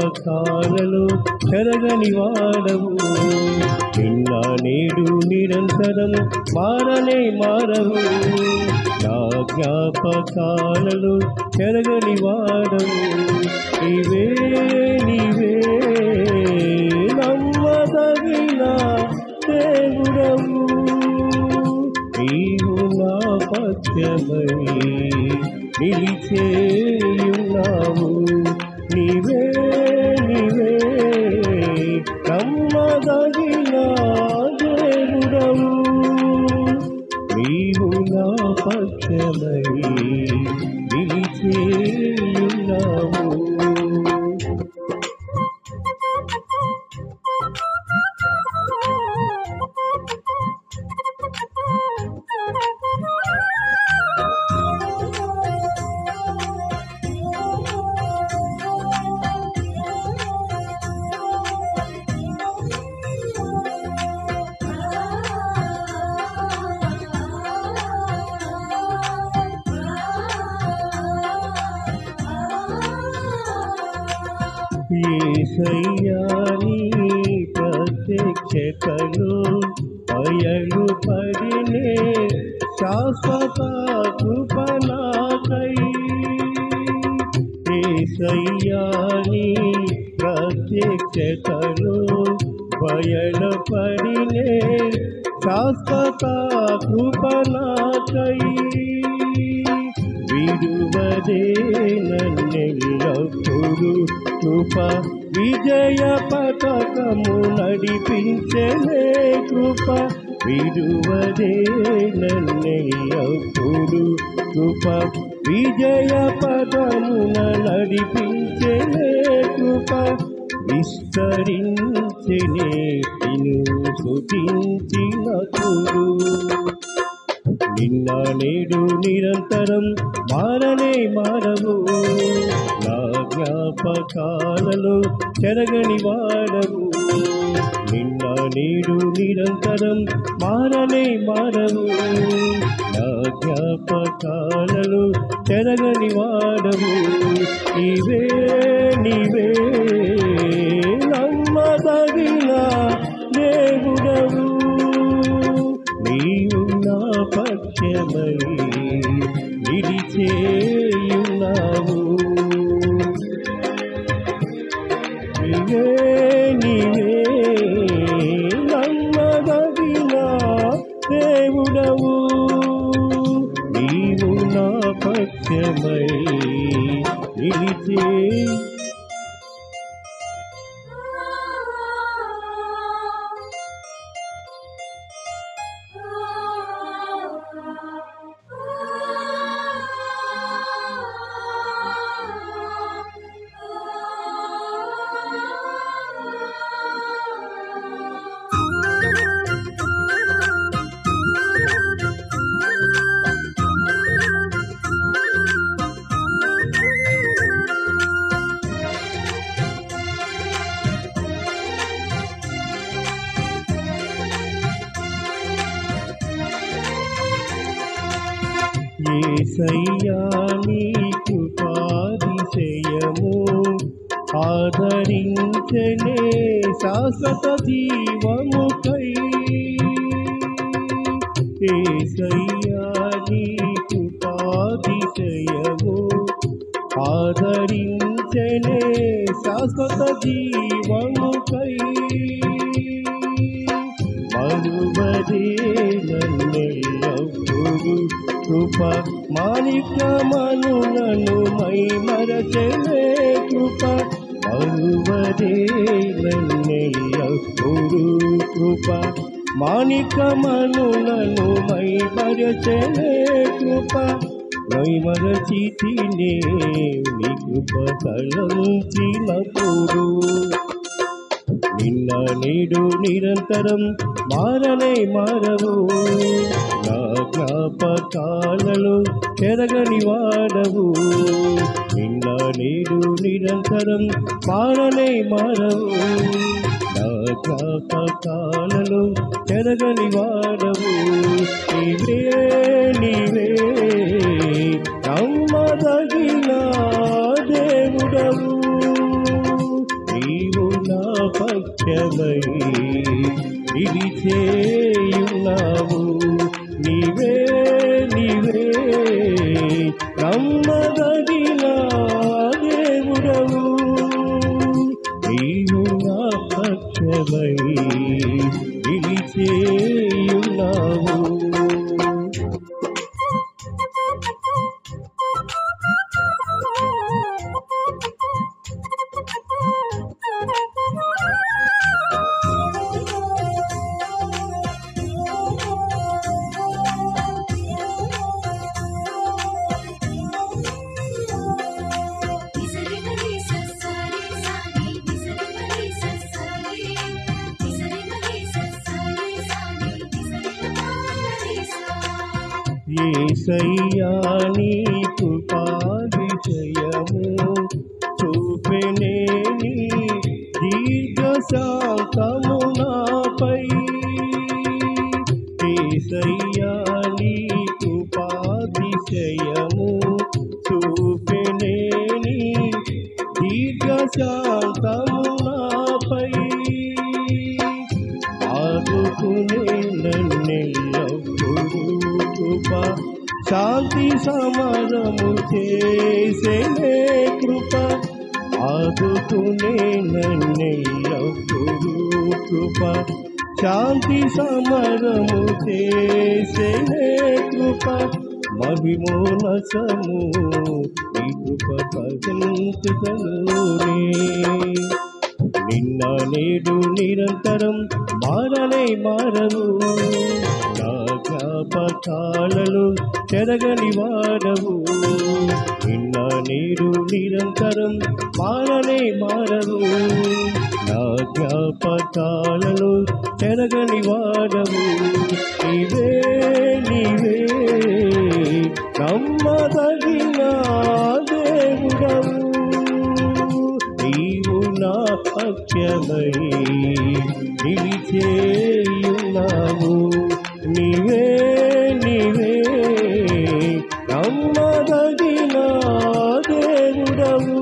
జ్ఞాపకాలలో చెరగని వాడవు. నిన్న నేడు నిరంతరం మారనే మారవు. నా జ్ఞాపకాలలో చెరగని వాడవు. నీవే నీవే నమ్మదగిన దేవుడవు. నీవు నా పక్షమై నిలిచేయున్నావు. నీవే నీవే నమ్మదగిన దేవుడవు. నీవు నా పక్షమై నిలిచేయున్నావు. యేసయ్యా నీ ప్రత్యక్షతలో అయలు పడినే శాశ్వత కృపణకై. యేసయ్యా నీ ప్రత్యక్షతలో అయలు పడినే శాశ్వత కృపణకై. విడువదే నన్నెల్లప్పుడు కృప విజయ పతకము నడిపించలే కృప. విడువదే నన్నెల్లప్పుడు కృప విజయ పదమున నడిపించలే కృప. విస్తరించనే నిన్ను స్తుతించినప్పుడు. నిన్న నేడు నిరంతరం మారనే మారవు. నా జ్ఞాపకాలలో చెరగని వాడవు. నిన్న నేడు నిరంతరం మారనే మారవు. నా జ్ఞాపకాలలో చెరగని వాడవు. నీవే నీవే నమ్మదగిన దేవుడవు. నీవు నా పక్షమై నిలిచేయున్నావు. నీవే నీవే నమ్మదగిన దేవుడవు. నీవు నా పక్షమై నిలిచే. యేసయ్యా నీ కృపాతిశయము ఆదరించనే శాశ్వత జీవముకై. యేసయ్యా నీ కృపాతిశయము ఆదరించనే శాశ్వత జీవముకై. మరువదే నన్నెల్లప్పుడు కృప మాణిక్యమను నన్ను మైమరచలే కృప. మరువదే నన్నెల్లప్పుడు కృప మాణిక్యమను నన్ను మైమరచలే కృప. మైమరచితినే నీ కృప తలంచినప్పుడు. నిన్న నేడు నిరంతరం మారనే మారవు. నా జ్ఞాపకాలలో చెరగని వాడవు. నిన్న నేడు నిరంతరం మారనే మారవు. నా జ్ఞాపకాలలో చెరగని వాడవు. నీవే నీవే నమ్మదగిన దేవుడవు. పక్షమై నిలిచేయున్నావు. నీవే నీవే నమ్మదగిన దేవుడవు. నీవు నా పక్షమై నిలిచేయున్నావు. యేసయ్యా నీ కృపాతిశయము చూపెనే నీ దీర్ఘశాంతము నాపై. యేసయ్యా నీ కృపాతిశయము చూపెనే నీ దీర్ఘశాంతము నాపై. ఆదుకునే నన్నెల్లప్పుడూ కృప శాంతి సమరము చేసే కృప. ఆదుకునే నన్నెల్లప్పుడూ కృప శాంతి సమరము చేసే కృప. మహిమోన్నతము ఈ కృప భజించుటలోనే. నిన్న నేడు నిరంతరం మారనే మారవు. నా జ్ఞాపకాలలో చెరగని వాడవు. నిన్న నేడు నిరంతరం మారనే మారవు. నా జ్ఞాపకాలలో చెరగని వాడవు. నీవే నీవే నమ్మదగిన దేవుడవు. నీవు నా పక్షమై నిలిచేయున్నావు. నీవే నీవే నమ్మదగిన దేవుడవు.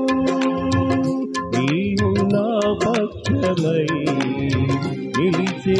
నీవు నా పక్షమై నిలిచే